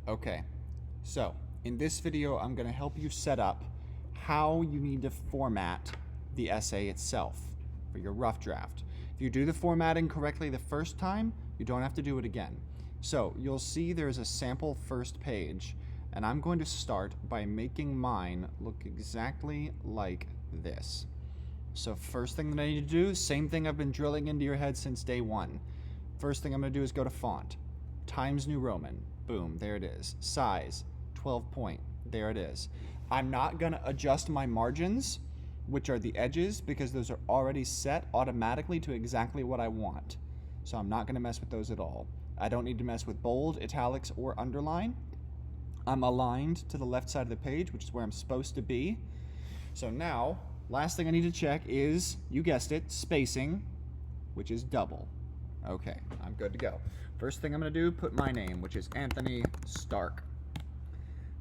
Okay, so in this video, I'm going to help you set up how you need to format the essay itself for your rough draft. If you do the formatting correctly the first time, you don't have to do it again. So you'll see there's a sample first page, and I'm going to start by making mine look exactly like this. So first thing that I need to do, same thing I've been drilling into your head since day one. First thing I'm going to do is go to font, Times New Roman, boom, there it is. Size, 12 point, there it is. I'm not going to adjust my margins, which are the edges, because those are already set automatically to exactly what I want. So I'm not going to mess with those at all. I don't need to mess with bold, italics, or underline. I'm aligned to the left side of the page, which is where I'm supposed to be. So now, last thing I need to check is, you guessed it, spacing, which is double. Okay, I'm good to go. First thing I'm going to do, put my name, which is Anthony Stark.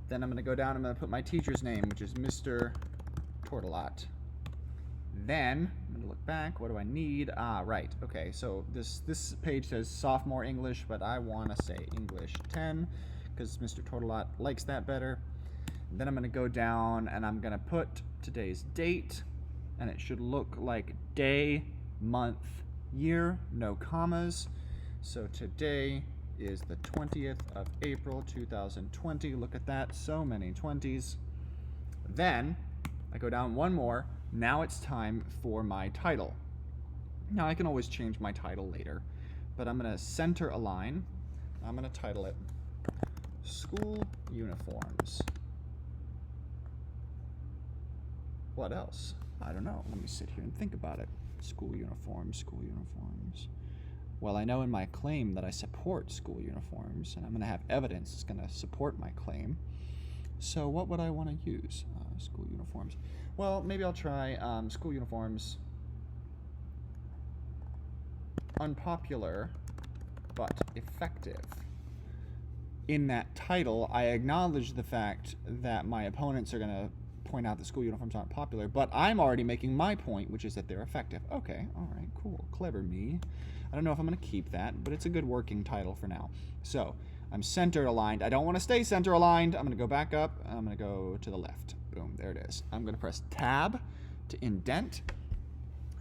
Then I'm going to go down, I'm going to put my teacher's name, which is Mr. Tourtellotte. Then, I'm going to look back, what do I need? Right, okay, so this page says sophomore English, but I want to say English 10, because Mr. Tourtellotte likes that better. Then I'm going to go down, and I'm going to put today's date, and it should look like day, month, year, no commas. So today is the 20th of April 2020. Look at that, so many 20s. Then I go down one more. Now it's time for my title. Now I can always change my title later, but I'm going to center align. I'm going to title it School Uniforms. What else? I don't know. Let me sit here and think about it. School uniforms, school uniforms. Well, I know in my claim that I support school uniforms, and I'm going to have evidence that's going to support my claim. So what would I want to use? School uniforms. Well, maybe I'll try school uniforms. Unpopular, but effective. In that title, I acknowledge the fact that my opponents are going to point out that school uniforms aren't popular, but I'm already making my point, which is that they're effective. Okay, all right, cool, clever me. I don't know if I'm going to keep that, but it's a good working title for now. So I'm center aligned. I don't want to stay center aligned. I'm going to go back up. I'm going to go to the left. Boom, there it is. I'm going to press tab to indent,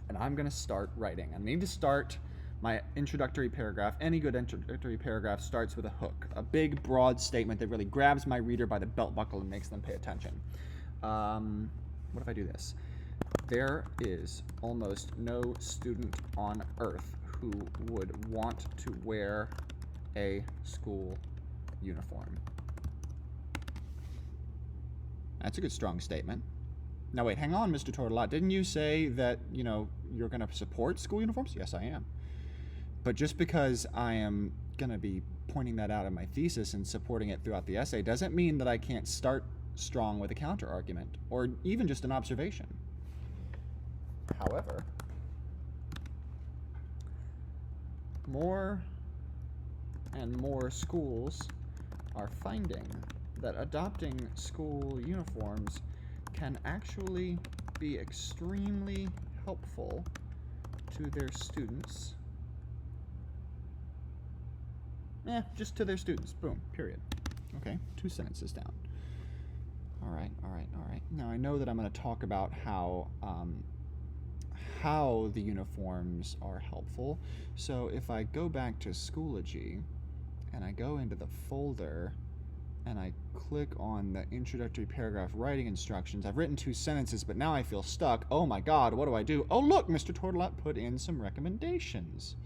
and I'm going to start writing. I need to start my introductory paragraph. Any good introductory paragraph starts with a hook, a big, broad statement that really grabs my reader by the belt buckle and makes them pay attention. What if I do this? There is almost no student on earth who would want to wear a school uniform. That's a good, strong statement. Now wait, hang on, Mr. Tourtellotte. Didn't you say that, you're going to support school uniforms? Yes, I am. But just because I am going to be pointing that out in my thesis and supporting it throughout the essay doesn't mean that I can't start strong with a counter argument or even just an observation. However, more and more schools are finding that adopting school uniforms can actually be extremely helpful to their students. Just to their students. Boom, period. Okay, 2 sentences down. All right. Now I know that I'm going to talk about how the uniforms are helpful. So if I go back to Schoology and I go into the folder and I click on the introductory paragraph writing instructions, I've written 2 sentences, but now I feel stuck. Oh my God, what do I do? Oh look, Mr. Tourtellotte put in some recommendations.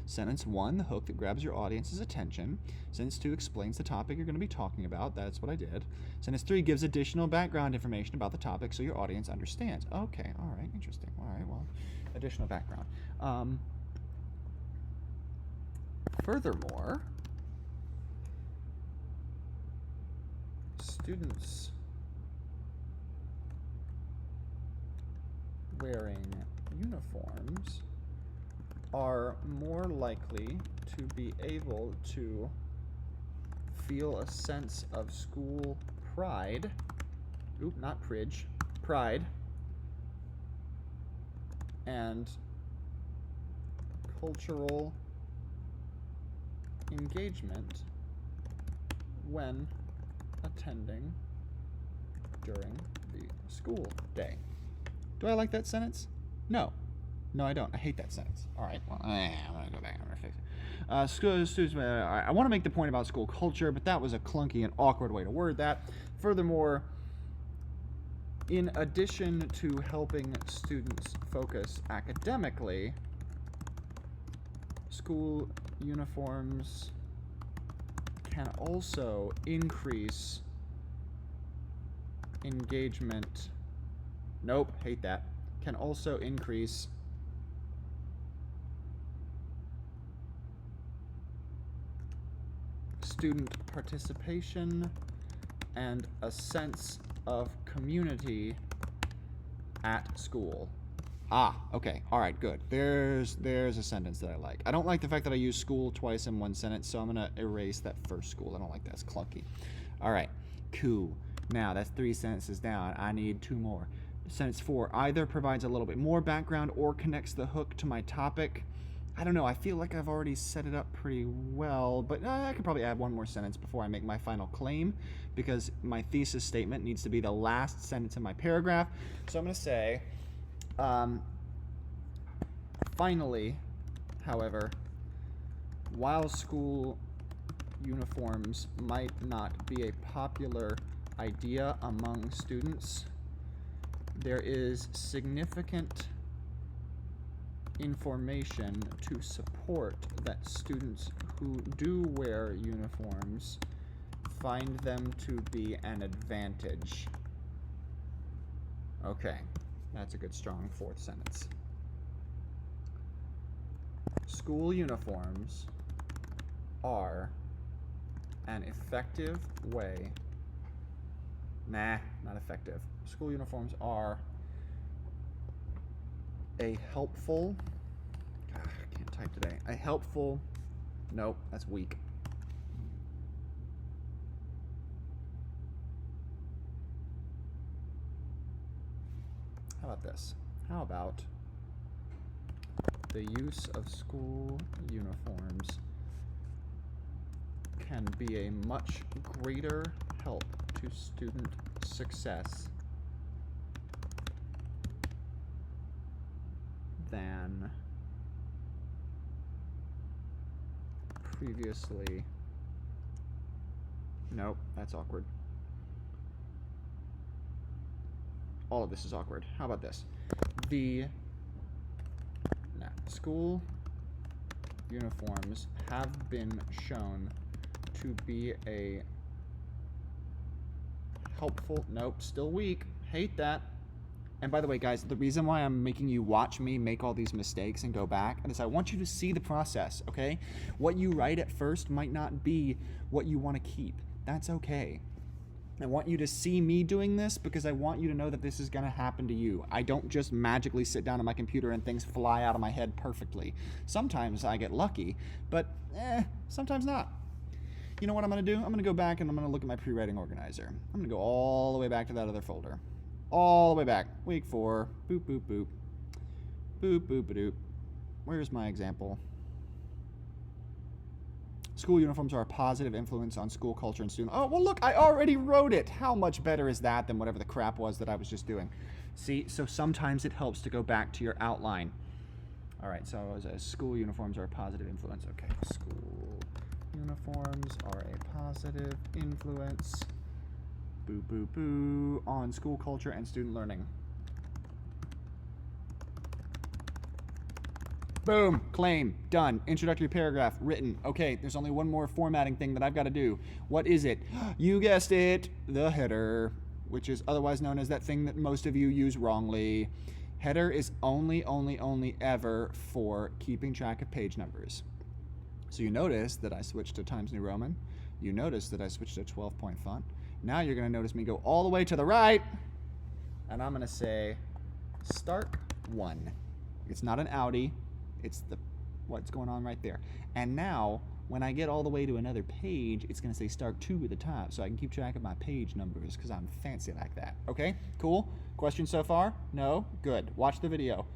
Sentence 1, the hook that grabs your audience's attention. Sentence 2 explains the topic you're going to be talking about. That's what I did. Sentence 3 gives additional background information about the topic so your audience understands. Okay, all right, interesting. All right, well, additional background. Furthermore, students wearing uniforms are more likely to be able to feel a sense of school pride. Not pridge. Pride. And cultural engagement when attending during the school day. Do I like that sentence? No. No, I don't. I hate that sentence. All right. Well, I'm going to go back. I'm going to fix it. Students, I want to make the point about school culture, but that was a clunky and awkward way to word that. Furthermore, in addition to helping students focus academically, school uniforms can also increase engagement. Nope, hate that. Can also increase student participation and a sense of community at school. Ah, okay. All right, good. There's a sentence that I like. I don't like the fact that I use school twice in one sentence, so I'm going to erase that first school. I don't like that. It's clunky. All right, cool. Now, that's 3 sentences down. I need 2 more. Sentence 4 either provides a little bit more background or connects the hook to my topic. I don't know. I feel like I've already set it up pretty well, but I could probably add 1 more sentence before I make my final claim, because my thesis statement needs to be the last sentence in my paragraph. So I'm going to say, finally, however, while school uniforms might not be a popular idea among students, there is significant information to support that students who do wear uniforms find them to be an advantage. Okay, that's a good strong 4th sentence. School uniforms are an effective way. Nah, not effective. School uniforms are a helpful, I can't type today, a helpful, nope, that's weak. How about this? How about the use of school uniforms can be a much greater help to student success than previously. Nope, that's awkward. All of this is awkward. How about this? School uniforms have been shown to be a helpful, nope, still weak, hate that. And by the way, guys, the reason why I'm making you watch me make all these mistakes and go back is I want you to see the process, okay? What you write at first might not be what you want to keep. That's okay. I want you to see me doing this because I want you to know that this is going to happen to you. I don't just magically sit down on my computer and things fly out of my head perfectly. Sometimes I get lucky, but sometimes not. You know what I'm going to do? I'm going to go back and I'm going to look at my pre-writing organizer. I'm going to go all the way back to that other folder. All the way back. Week 4. Boop, boop, boop. Boop, boop, boop. Where's my example? School uniforms are a positive influence on school culture and student. Oh, well, look, I already wrote it. How much better is that than whatever the crap was that I was just doing? See, so sometimes it helps to go back to your outline. All right, so school uniforms are a positive influence. Okay, school uniforms are a positive influence. Boo, boo, boo, on school culture and student learning. Boom, claim, done. Introductory paragraph, written. Okay, there's only 1 more formatting thing that I've got to do. What is it? You guessed it, the header, which is otherwise known as that thing that most of you use wrongly. Header is only ever for keeping track of page numbers. So you notice that I switched to Times New Roman. You notice that I switched to 12-point font. Now you're going to notice me go all the way to the right, and I'm going to say Stark 1. It's not an Audi. It's what's going on right there. And now, when I get all the way to another page, it's going to say Stark 2 at the top, so I can keep track of my page numbers because I'm fancy like that. Okay, cool? Questions so far? No? Good. Watch the video.